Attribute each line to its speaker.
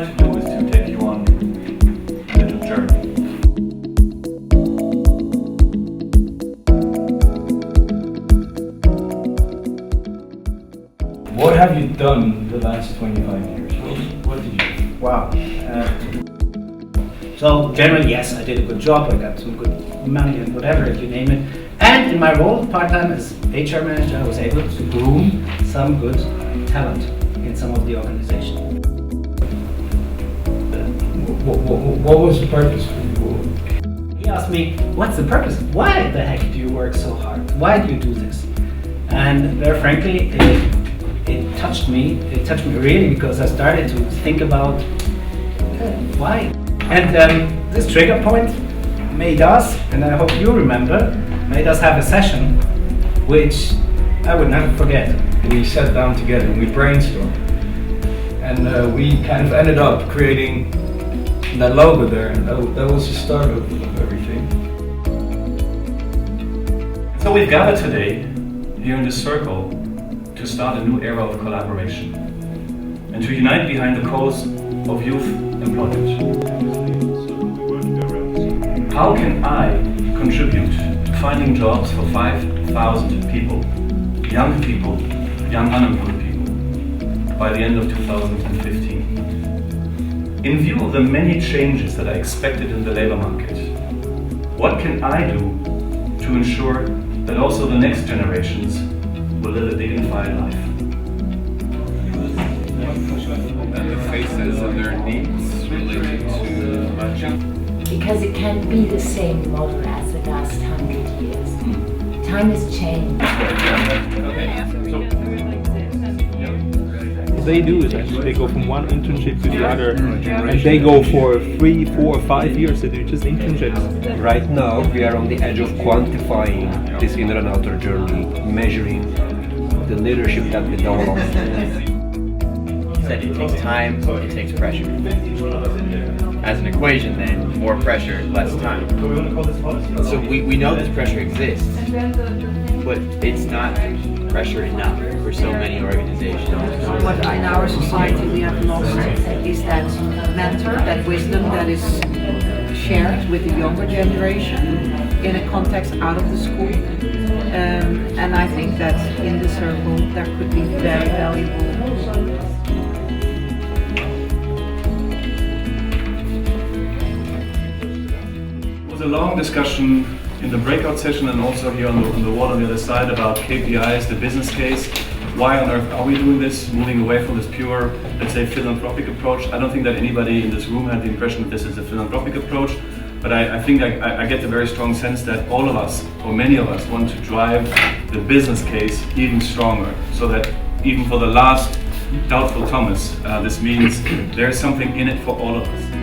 Speaker 1: to do is to take you on a little journey. What have you done the last 25 years? What did you do?
Speaker 2: Wow. So generally, yes, I did a good job. I got some good money and whatever, you name it. And in my role, part-time as HR manager, I was able to groom some good talent in some of the organization.
Speaker 1: What was the purpose for you?
Speaker 2: He asked me, what's the purpose? Why the heck do you work so hard? Why do you do this? And very frankly, it touched me. It touched me really because I started to think about why. And this trigger point made us, and I hope you remember, made us have a session which I would never forget.
Speaker 1: We sat down together and we brainstormed. And we kind of ended up creating that logo there, and that was the start of everything. So we've gathered today, here in this circle, to start a new era of collaboration and to unite behind the cause of youth employment. How can I contribute to finding jobs for 5,000 people, young unemployed people, by the end of 2015? In view of the many changes that are expected in the labor market, what can I do to ensure that also the next generations will live a dignified life?
Speaker 3: And the faces and their needs related to matching.
Speaker 4: Because it can't be the same model as the last 100 years. Time has changed.
Speaker 5: They do is actually they go from one internship to the other, and they go for 3, 4, 5 years. They do just internships.
Speaker 6: Right now, we are on the edge of quantifying this inner and outer journey, measuring the leadership that we develop.
Speaker 7: Said it takes time, it takes pressure. As an equation then, more pressure, less time. So we know this pressure exists, but it's not pressure enough for so many organizations.
Speaker 8: What in our society we have lost is that mentor, that wisdom that is shared with the younger generation in a context out of the school. And I think that in the circle that could be very valuable.
Speaker 1: It was a long discussion in the breakout session and also here on the wall on the other side about KPIs, the business case. Why on earth are we doing this, moving away from this pure, let's say, philanthropic approach? I don't think that anybody in this room had the impression that this is a philanthropic approach, but I think I get the very strong sense that all of us, or many of us, want to drive the business case even stronger, so that even for the last doubtful Thomas, this means there's something in it for all of us.